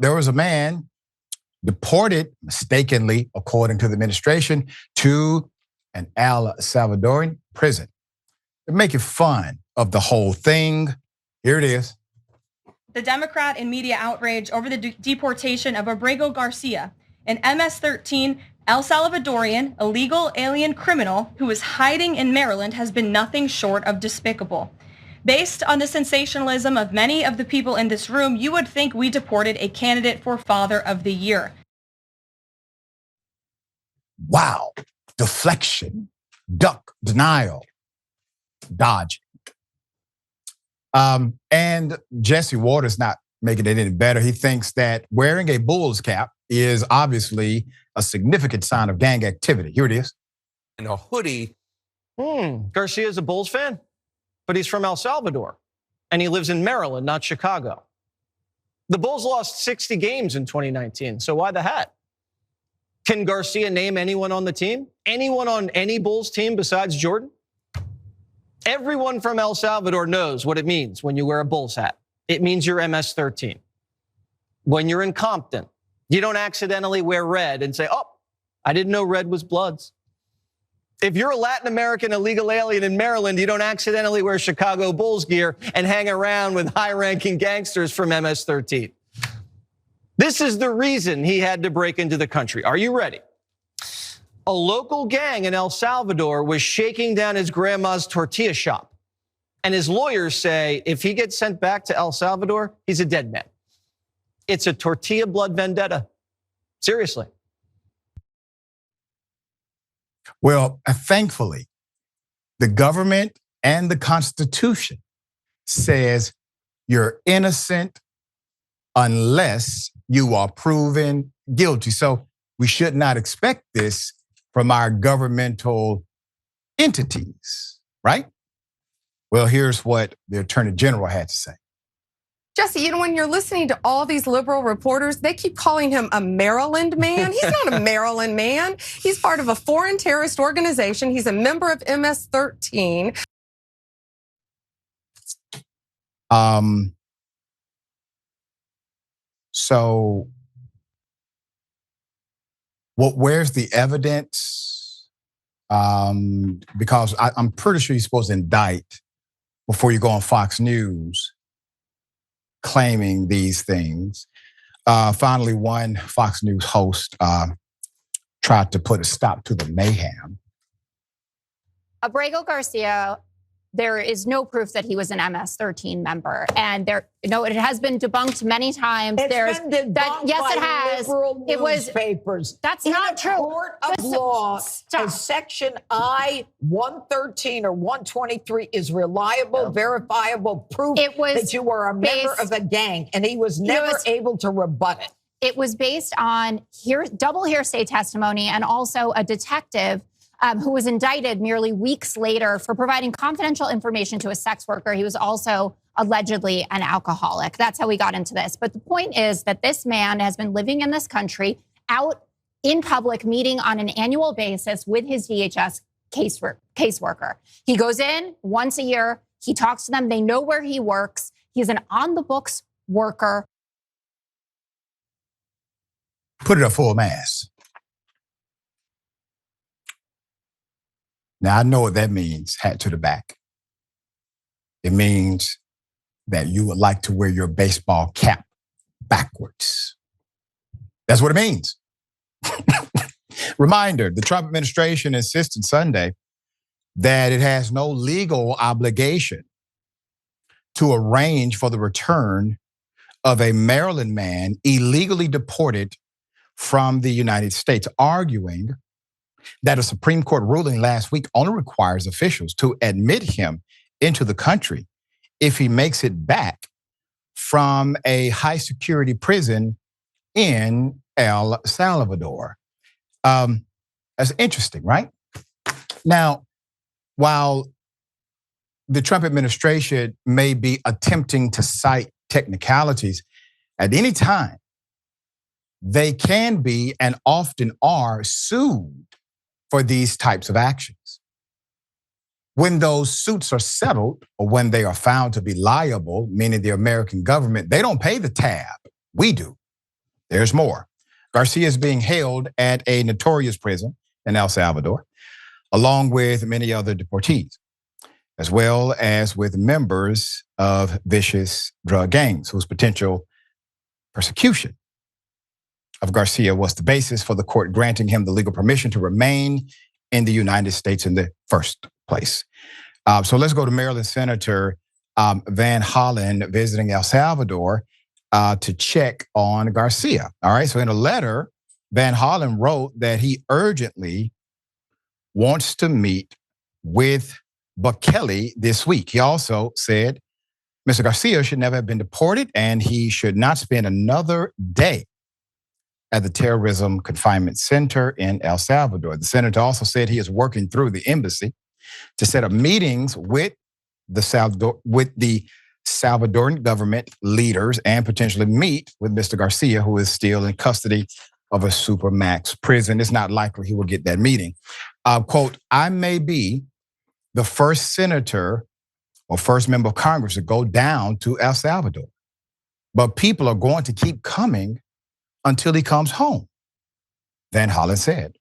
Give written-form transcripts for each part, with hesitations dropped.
There was a man deported mistakenly, according to the administration, to an El Salvadoran prison. They're making fun of the whole thing. Here it is. The Democrat and media outrage over the deportation of Abrego Garcia, an MS-13 El Salvadorian illegal alien criminal who was hiding in Maryland, has been nothing short of despicable. Based on the sensationalism of many of the people in this room, you would think we deported a candidate for Father of the Year. Wow. Deflection, duck, denial, dodging. And Jesse Waters not making it any better. He thinks that wearing a Bulls cap is obviously a significant sign of gang activity. Here it is. In a hoodie. Garcia's a Bulls fan, but he's from El Salvador, and he lives in Maryland, not Chicago. The Bulls lost 60 games in 2019, so why the hat? Can Garcia name anyone on the team? Anyone on any Bulls team besides Jordan? Everyone from El Salvador knows what it means when you wear a Bulls hat. It means you're MS-13. When you're in Compton, you don't accidentally wear red and say, oh, I didn't know red was Bloods. If you're a Latin American illegal alien in Maryland, you don't accidentally wear Chicago Bulls gear and hang around with high-ranking gangsters from MS-13. This is the reason he had to break into the country. Are you ready? A local gang in El Salvador was shaking down his grandma's tortilla shop. And his lawyers say if he gets sent back to El Salvador, he's a dead man. It's a tortilla blood vendetta. Seriously. Well, thankfully, the government and the Constitution says you're innocent unless you are proven guilty. So we should not expect this from our governmental entities, right? Well, here's what the Attorney General had to say. Jesse, you know, when you're listening to all these liberal reporters, they keep calling him a Maryland man. He's not a Maryland man. He's part of a foreign terrorist organization. He's a member of MS-13. So where's the evidence? Because I'm pretty sure you're supposed to indict before you go on Fox News claiming these things. Finally, one Fox News host tried to put a stop to the mayhem. Abrego Garcia, there is no proof that he was an MS-13 member, and it has been debunked many times. It's been debunked yes, it by has. liberal It was newspapers. That's in not a true. Court of law, Stop. Section I-113 or 123 is reliable, verifiable proof that you were a member of a gang, and he was never able to rebut it. It was based on double hearsay testimony and also a detective who was indicted merely weeks later for providing confidential information to a sex worker. He was also allegedly an alcoholic. That's how we got into this. But the point is that this man has been living in this country, out in public, meeting on an annual basis with his DHS caseworker. He goes in once a year. He talks to them. They know where he works. He's an on-the-books worker. Put it at full mass. Now, I know what that means, hat to the back. It means that you would like to wear your baseball cap backwards. That's what it means. Reminder, the Trump administration insisted Sunday that it has no legal obligation to arrange for the return of a Maryland man illegally deported from the United States, arguing that a Supreme Court ruling last week only requires officials to admit him into the country if he makes it back from a high security prison in El Salvador. That's interesting, right? Now, while the Trump administration may be attempting to cite technicalities, at any time, they can be and often are sued for these types of actions. When those suits are settled or when they are found to be liable, meaning the American government, they don't pay the tab. We do. There's more. Garcia is being held at a notorious prison in El Salvador, along with many other deportees, as well as with members of vicious drug gangs whose potential persecution of Garcia was the basis for the court granting him the legal permission to remain in the United States in the first place. So let's go to Maryland Senator Van Hollen visiting El Salvador to check on Garcia. All right, so in a letter, Van Hollen wrote that he urgently wants to meet with Bukele this week. He also said Mr. Garcia should never have been deported and he should not spend another day at the Terrorism Confinement Center in El Salvador. The senator also said he is working through the embassy to set up meetings with the Salvadoran government leaders and potentially meet with Mr. Garcia, who is still in custody of a supermax prison. It's not likely he will get that meeting. Quote, I may be the first senator or first member of Congress to go down to El Salvador, but people are going to keep coming until he comes home, Van Hollen said.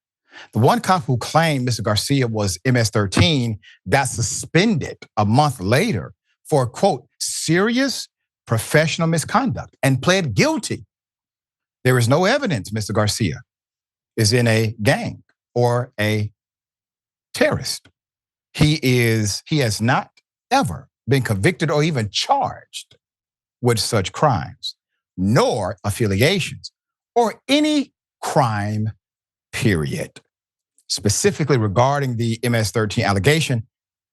The one cop who claimed Mr. Garcia was MS-13 got suspended a month later for, quote, serious professional misconduct and pled guilty. There is no evidence Mr. Garcia is in a gang or a terrorist. He has not ever been convicted or even charged with such crimes, nor affiliations, or any crime, period. Specifically regarding the MS-13 allegation,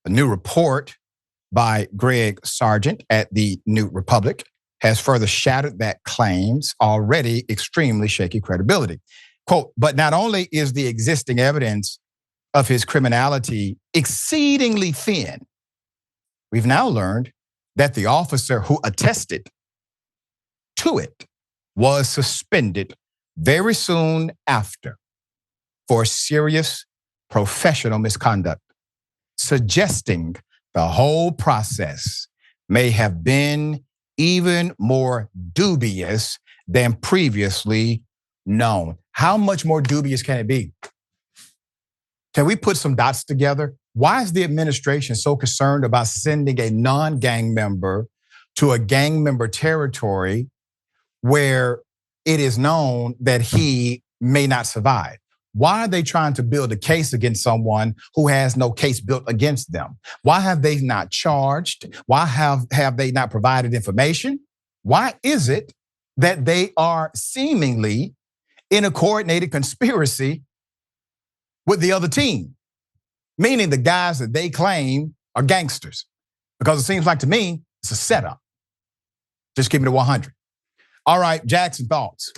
a new report by Greg Sargent at the New Republic has further shattered that claim's already extremely shaky credibility. Quote, but not only is the existing evidence of his criminality exceedingly thin, we've now learned that the officer who attested to it was suspended very soon after for serious professional misconduct, suggesting the whole process may have been even more dubious than previously known. How much more dubious can it be? Can we put some dots together? Why is the administration so concerned about sending a non-gang member to a gang member territory where it is known that he may not survive? Why are they trying to build a case against someone who has no case built against them? Why have they not charged? Why have they not provided information? Why is it that they are seemingly in a coordinated conspiracy with the other team? Meaning the guys that they claim are gangsters. Because it seems like to me, it's a setup. Just give me the 100. All right, Jackson, thoughts?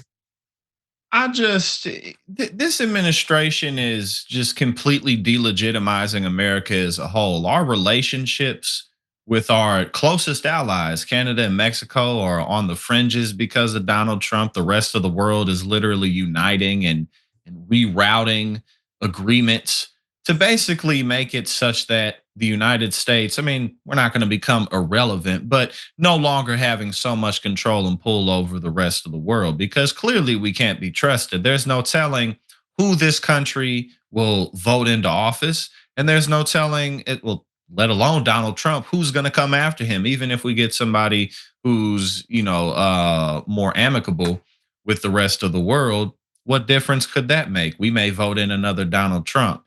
This administration is just completely delegitimizing America as a whole. Our relationships with our closest allies, Canada and Mexico, are on the fringes because of Donald Trump. The rest of the world is literally uniting and rerouting agreements to basically make it such that the United States, I mean, we're not going to become irrelevant, but no longer having so much control and pull over the rest of the world, because clearly we can't be trusted. There's no telling who this country will vote into office, and there's no telling it will, let alone Donald Trump, who's going to come after him. Even if we get somebody who's, more amicable with the rest of the world, what difference could that make? We may vote in another Donald Trump.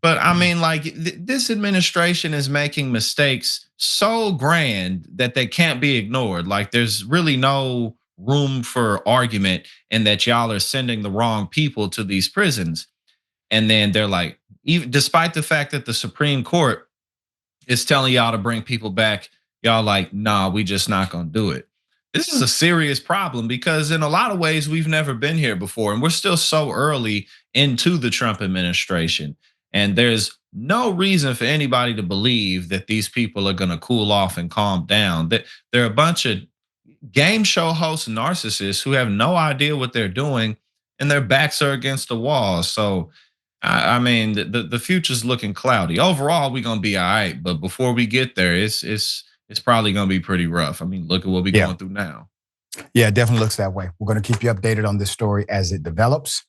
But I mean, this administration is making mistakes so grand that they can't be ignored. Like, there's really no room for argument, and that y'all are sending the wrong people to these prisons. And then they're like, even despite the fact that the Supreme Court is telling y'all to bring people back, y'all like, nah, we just not gonna do it. This is a serious problem because in a lot of ways, we've never been here before, and we're still so early into the Trump administration. And there's no reason for anybody to believe that these people are going to cool off and calm down. That they're a bunch of game show hosts and narcissists who have no idea what they're doing, and their backs are against the wall. So, I mean, the future's looking cloudy. Overall, we're going to be all right, but before we get there, it's probably going to be pretty rough. I mean, look at what we're going through now. Yeah, it definitely looks that way. We're going to keep you updated on this story as it develops.